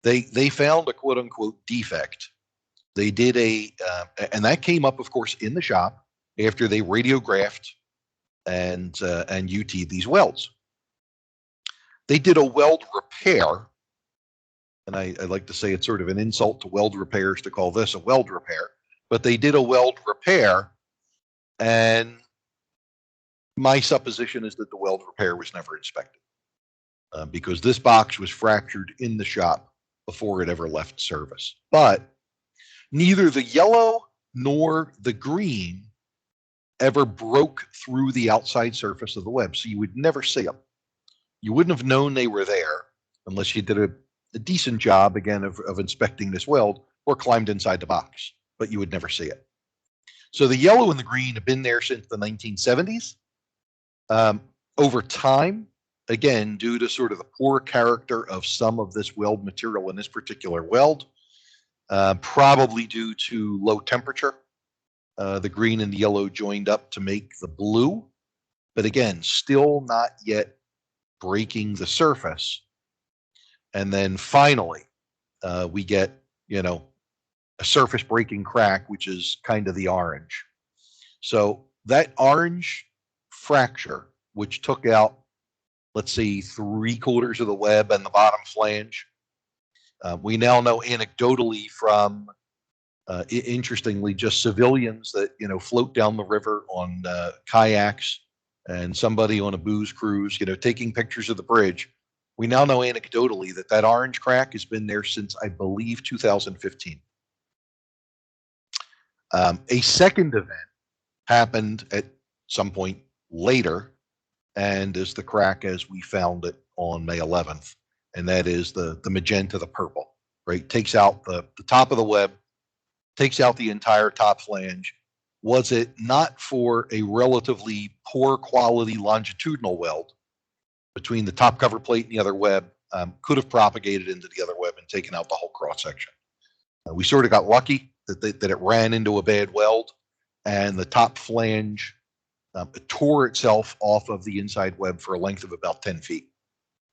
they found a quote unquote defect. They did and that came up, of course, in the shop after they radiographed and UT'd these welds. They did a weld repair, and I like to say it's sort of an insult to weld repairs to call this a weld repair, but they did a weld repair, and my supposition is that the weld repair was never inspected because this box was fractured in the shop before it ever left service. But neither the yellow nor the green ever broke through the outside surface of the web, so you would never see them. You wouldn't have known they were there unless you did a decent job, again, of inspecting this weld or climbed inside the box, but you would never see it. So the yellow and the green have been there since the 1970s. Over time, again, due to sort of the poor character of some of this weld material in this particular weld, probably due to low temperature, the green and the yellow joined up to make the blue, but again, still not yet breaking the surface. And then finally, we get, a surface breaking crack, which is kind of the orange. So that orange fracture, which took out, let's see, 3/4 of the web and the bottom flange, we now know anecdotally from, interestingly, just civilians that, float down the river on kayaks and somebody on a booze cruise, taking pictures of the bridge. We now know anecdotally that orange crack has been there since, I believe, 2015. A second event happened at some point later, and is the crack as we found it on May 11th, and that is the magenta, the purple, right? Takes out the top of the web, takes out the entire top flange. Was it not for a relatively poor quality longitudinal weld between the top cover plate and the other web, could have propagated into the other web and taken out the whole cross section. We sort of got lucky that it ran into a bad weld, and the top flange tore itself off of the inside web for a length of about 10 feet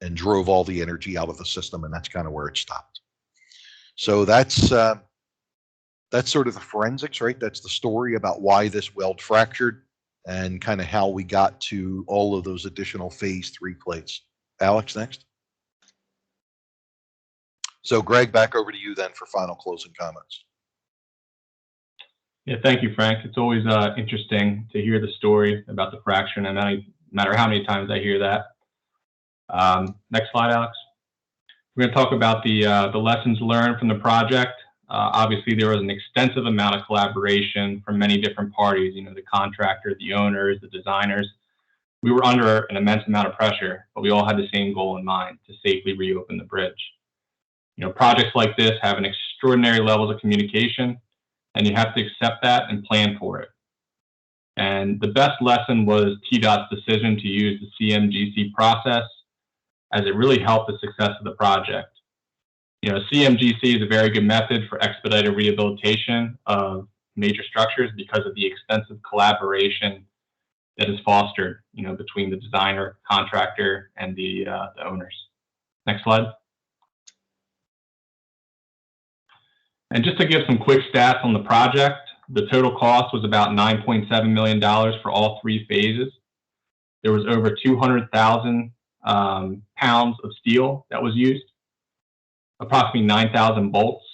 and drove all the energy out of the system, and that's kind of where it stopped. So that's sort of the forensics, right? That's the story about why this weld fractured and kind of how we got to all of those additional phase 3 plates. Alex, next. So Greg, back over to you then for final closing comments. Yeah, thank you, Frank. It's always interesting to hear the story about the fracture, and no matter how many times I hear that. Next slide, Alex. We're going to talk about the lessons learned from the project. Obviously, there was an extensive amount of collaboration from many different parties, the contractor, the owners, the designers. We were under an immense amount of pressure, but we all had the same goal in mind, to safely reopen the bridge. Projects like this have an extraordinary levels of communication, and you have to accept that and plan for it. And the best lesson was TDOT's decision to use the CMGC process, as it really helped the success of the project. CMGC is a very good method for expedited rehabilitation of major structures because of the extensive collaboration that is fostered, between the designer, contractor, and the owners. Next slide. And just to give some quick stats on the project, the total cost was about $9.7 million for all 3 phases. There was over 200,000 pounds of steel that was used, approximately 9,000 bolts,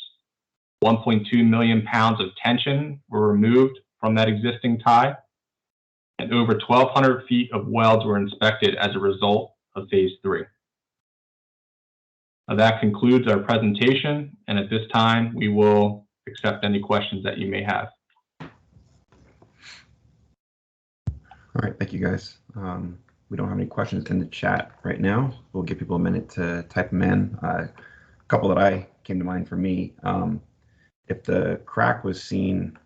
1.2 million pounds of tension were removed from that existing tie, and over 1,200 feet of welds were inspected as a result of phase 3. That concludes our presentation, and at this time, we will accept any questions that you may have. All right, thank you guys. We don't have any questions in the chat right now. We'll give people a minute to type them in. A couple that I came to mind for me. If the crack was seen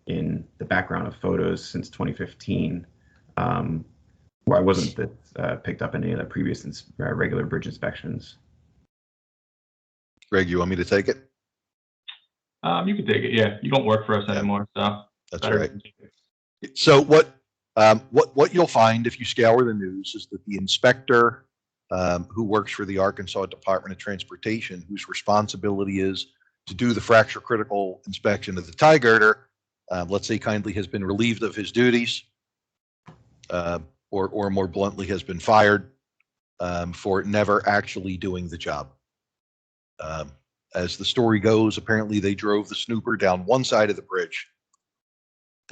in the background of photos since 2015, why wasn't that picked up in any of the previous regular bridge inspections? Greg, you want me to take it? You can take it. Yeah, you don't work for us anymore, so that's right. So what you'll find if you scour the news is that the inspector who works for the Arkansas Department of Transportation, whose responsibility is to do the fracture critical inspection of the tie girder, let's say kindly has been relieved of his duties, or more bluntly has been fired for never actually doing the job. As the story goes, apparently they drove the snooper down one side of the bridge,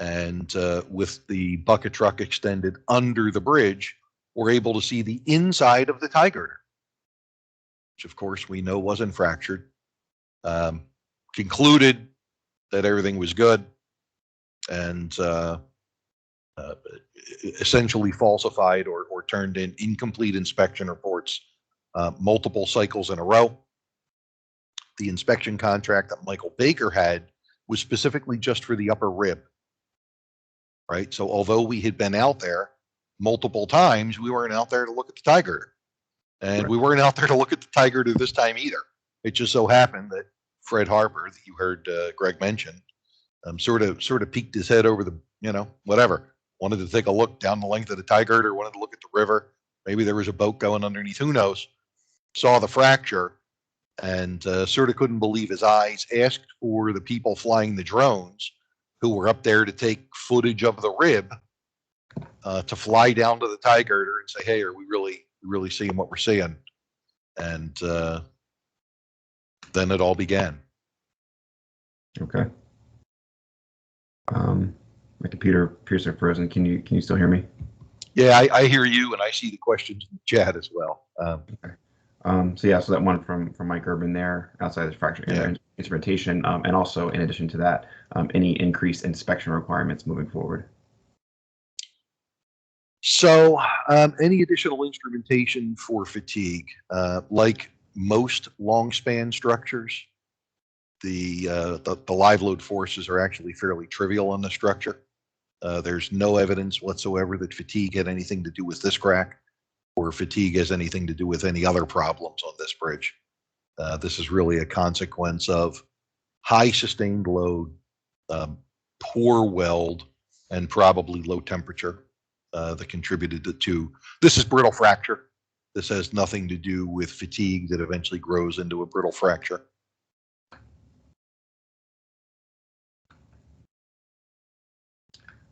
and with the bucket truck extended under the bridge, we're able to see the inside of the tie girder, which of course we know wasn't fractured. Concluded that everything was good, and essentially falsified or turned in incomplete inspection reports multiple cycles in a row. The inspection contract that Michael Baker had was specifically just for the upper rib, right? So although we had been out there multiple times, we weren't out there to look at the tie girder. And we weren't out there to look at the tie girder this time either. It just so happened that Fred Harper, that you heard Greg mention, sort of peeked his head over the, whatever, wanted to take a look down the length of the tie girder, wanted to look at the river. Maybe there was a boat going underneath, who knows, saw the fracture, and sort of couldn't believe his eyes, asked for the people flying the drones who were up there to take footage of the rib to fly down to the tie girder and say, hey, are we really seeing what we're seeing? And then it all began. Okay. My computer appears to have frozen. Can you still hear me? Yeah, I hear you, and I see the questions in the chat as well. Okay. So yeah, so that one from Mike Urban there, outside the fracture instrumentation, and also in addition to that, any increased inspection requirements moving forward. So any additional instrumentation for fatigue, like most long span structures, the live load forces are actually fairly trivial on the structure. There's no evidence whatsoever that fatigue had anything to do with this crack, or fatigue has anything to do with any other problems on this bridge. This is really a consequence of high sustained load, poor weld, and probably low temperature that contributed to this is brittle fracture. This has nothing to do with fatigue that eventually grows into a brittle fracture.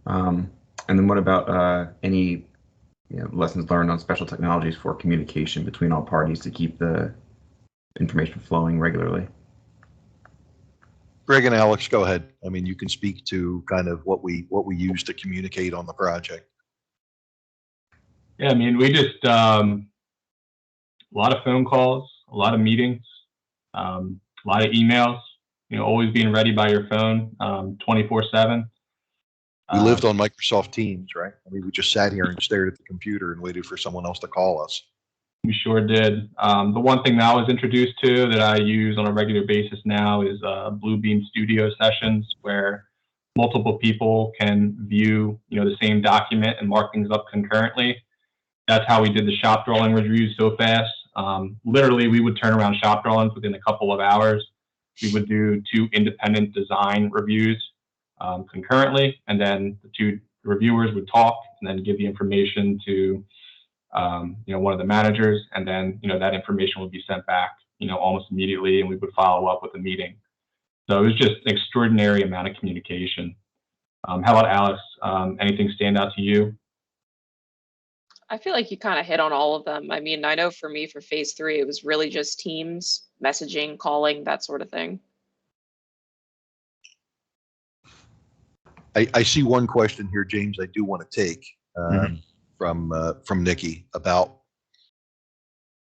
And then what about any lessons learned on special technologies for communication between all parties to keep the information flowing regularly? Greg and Alex, go ahead. I mean, you can speak to kind of what we use to communicate on the project. Yeah, I mean, we just a lot of phone calls, a lot of meetings, a lot of emails. Always being ready by your phone, 24/7. We lived on Microsoft Teams, right? I mean, we just sat here and stared at the computer and waited for someone else to call us. We sure did. The one thing that I was introduced to that I use on a regular basis now is Bluebeam studio sessions, where multiple people can view the same document and mark things up concurrently. That's how we did the shop drawing reviews so fast. Literally, we would turn around shop drawings within a couple of hours. We would do 2 independent design reviews concurrently, and then the 2 reviewers would talk and then give the information to one of the managers, and then that information would be sent back almost immediately, and we would follow up with a meeting. So it was just an extraordinary amount of communication. How about Alex? Anything stand out to you? I feel like you kind of hit on all of them. I mean, I know for me, for phase 3, it was really just Teams, messaging, calling, that sort of thing. I see one question here, James, I do want to take from Nikki about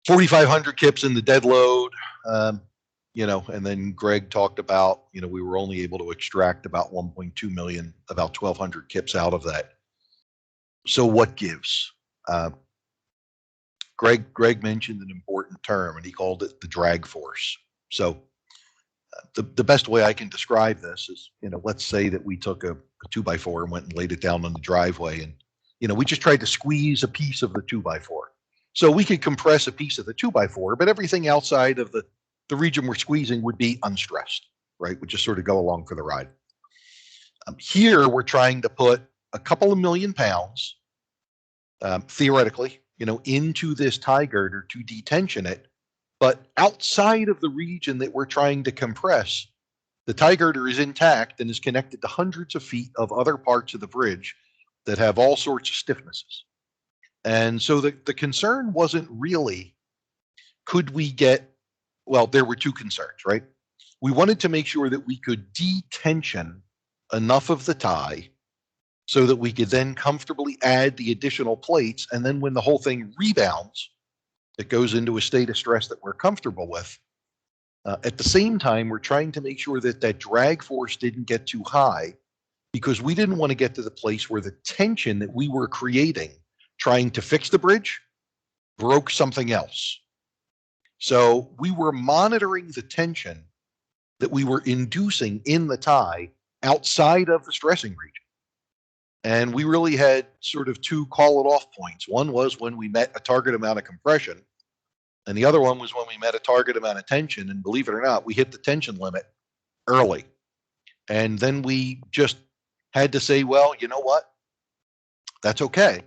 4,500 kips in the dead load, and then Greg talked about, we were only able to extract about 1.2 million, about 1,200 kips out of that. So what gives? Greg mentioned an important term, and he called it the drag force. So the best way I can describe this is, let's say that we took a 2x4 and went and laid it down on the driveway, and we just tried to squeeze a piece of the 2x4. So we could compress a piece of the 2x4, but everything outside of the region we're squeezing would be unstressed, right? Would just sort of go along for the ride. Here, we're trying to put a couple of million pounds, theoretically, into this tie girder to detension it, but outside of the region that we're trying to compress, the tie girder is intact and is connected to hundreds of feet of other parts of the bridge that have all sorts of stiffnesses. And so the concern wasn't really, could we get, well, there were 2 concerns, right? We wanted to make sure that we could detension enough of the tie so that we could then comfortably add the additional plates. And then when the whole thing rebounds, it goes into a state of stress that we're comfortable with. At the same time, we're trying to make sure that that drag force didn't get too high, because we didn't want to get to the place where the tension that we were creating trying to fix the bridge broke something else. So we were monitoring the tension that we were inducing in the tie outside of the stressing region. And we really had sort of 2 call it off points. One was when we met a target amount of compression, and the other one was when we met a target amount of tension. And believe it or not, we hit the tension limit early. And then we just had to say, well, you know what? That's okay.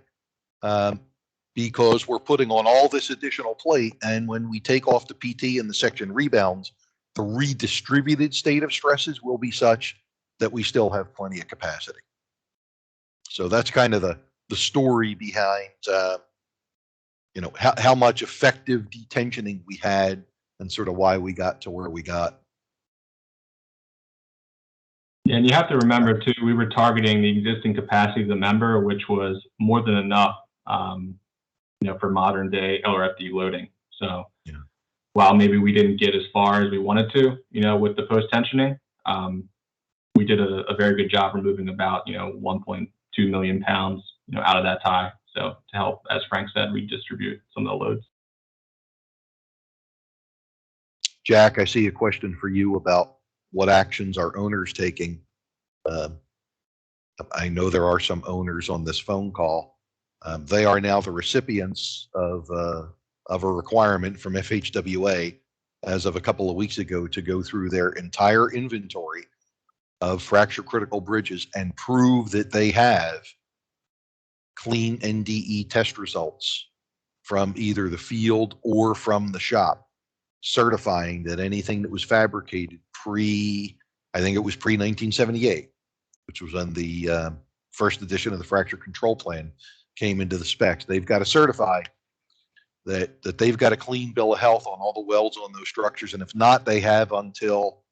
Because we're putting on all this additional plate. And when we take off the PT and the section rebounds, the redistributed state of stresses will be such that we still have plenty of capacity. So that's kind of the story behind, how much effective detensioning we had and sort of why we got to where we got. Yeah, and you have to remember too, we were targeting the existing capacity of the member, which was more than enough, for modern day LRFD loading. So while maybe we didn't get as far as we wanted to, with the post tensioning, we did a very good job removing about, 1.2 million pounds, out of that tie. So to help, as Frank said, redistribute some of the loads. Jack, I see a question for you about what actions are owners taking. I know there are some owners on this phone call. They are now the recipients of a requirement from FHWA as of a couple of weeks ago to go through their entire inventory of fracture critical bridges and prove that they have clean NDE test results from either the field or from the shop, certifying that anything that was fabricated I think it was pre 1978, which was when the first edition of the fracture control plan came into the specs. They've got to certify that they've got a clean bill of health on all the welds on those structures. And if not, they have until,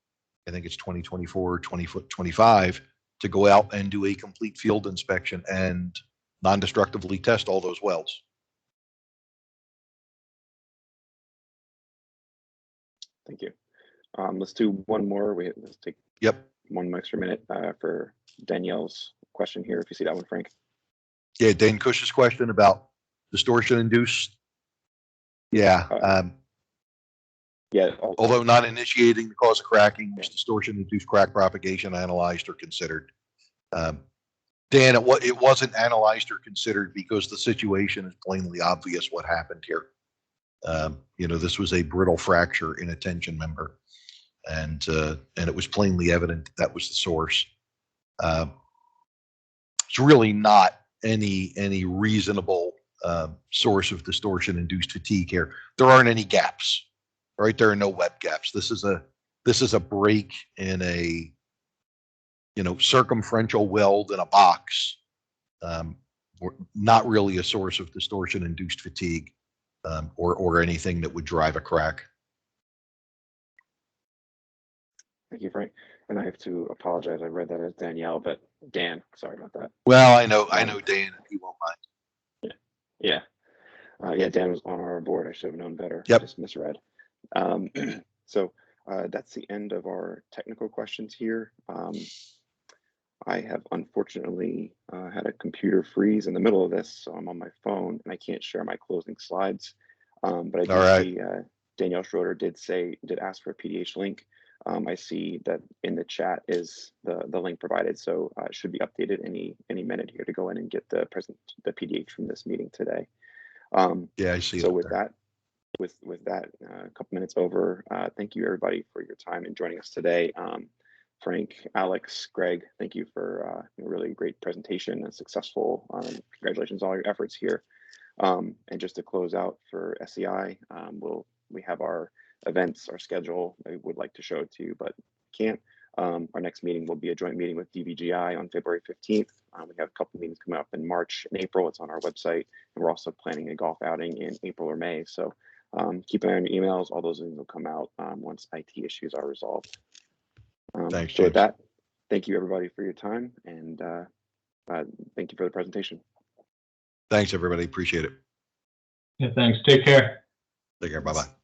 I think it's 2024 or 2025 to go out and do a complete field inspection and non-destructively test all those welds. Thank you. Let's do one more. Let's take one extra minute for Danielle's question here, if you see that one, Frank. Yeah, Dane Cush's question about distortion induced. Yeah. Although not initiating the cause of cracking, distortion induced crack propagation analyzed or considered. Dan, it wasn't analyzed or considered because the situation is plainly obvious what happened here. This was a brittle fracture in a tension member, and it was plainly evident that was the source. It's really not any reasonable source of distortion induced fatigue here. There aren't any gaps, right? There are no web gaps. This is a break in a circumferential weld in a box. Not really a source of distortion induced fatigue or anything that would drive a crack. Thank you, Frank. And I have to apologize. I read that as Danielle, but Dan, sorry about that. Well, I know Dan, and he won't mind. Yeah. Dan was on our board. I should have known better. Yep. I just misread. So that's the end of our technical questions here. I have unfortunately had a computer freeze in the middle of this, so I'm on my phone and I can't share my closing slides. But I do see Danielle Schroeder did ask for a PDH link. I see that in the chat is the link provided, so it should be updated any minute here to go in and get the PDH from this meeting today. I see. So with that, a couple minutes over. Thank you everybody for your time and joining us today. Frank, Alex, Greg, thank you for a really great presentation and successful. Congratulations on all your efforts here. And just to close out for SEI, we have our events, our schedule. I would like to show it to you, but can't. Our next meeting will be a joint meeting with DVGI on February 15th. We have a couple meetings coming up in March and April. It's on our website. And we're also planning a golf outing in April or May. So keep an eye on your emails. All those things will come out once IT issues are resolved. Thanks, so with that, thank you everybody for your time, and thank you for the presentation. Thanks everybody, appreciate it. Yeah, thanks. Take care. Take care, bye-bye.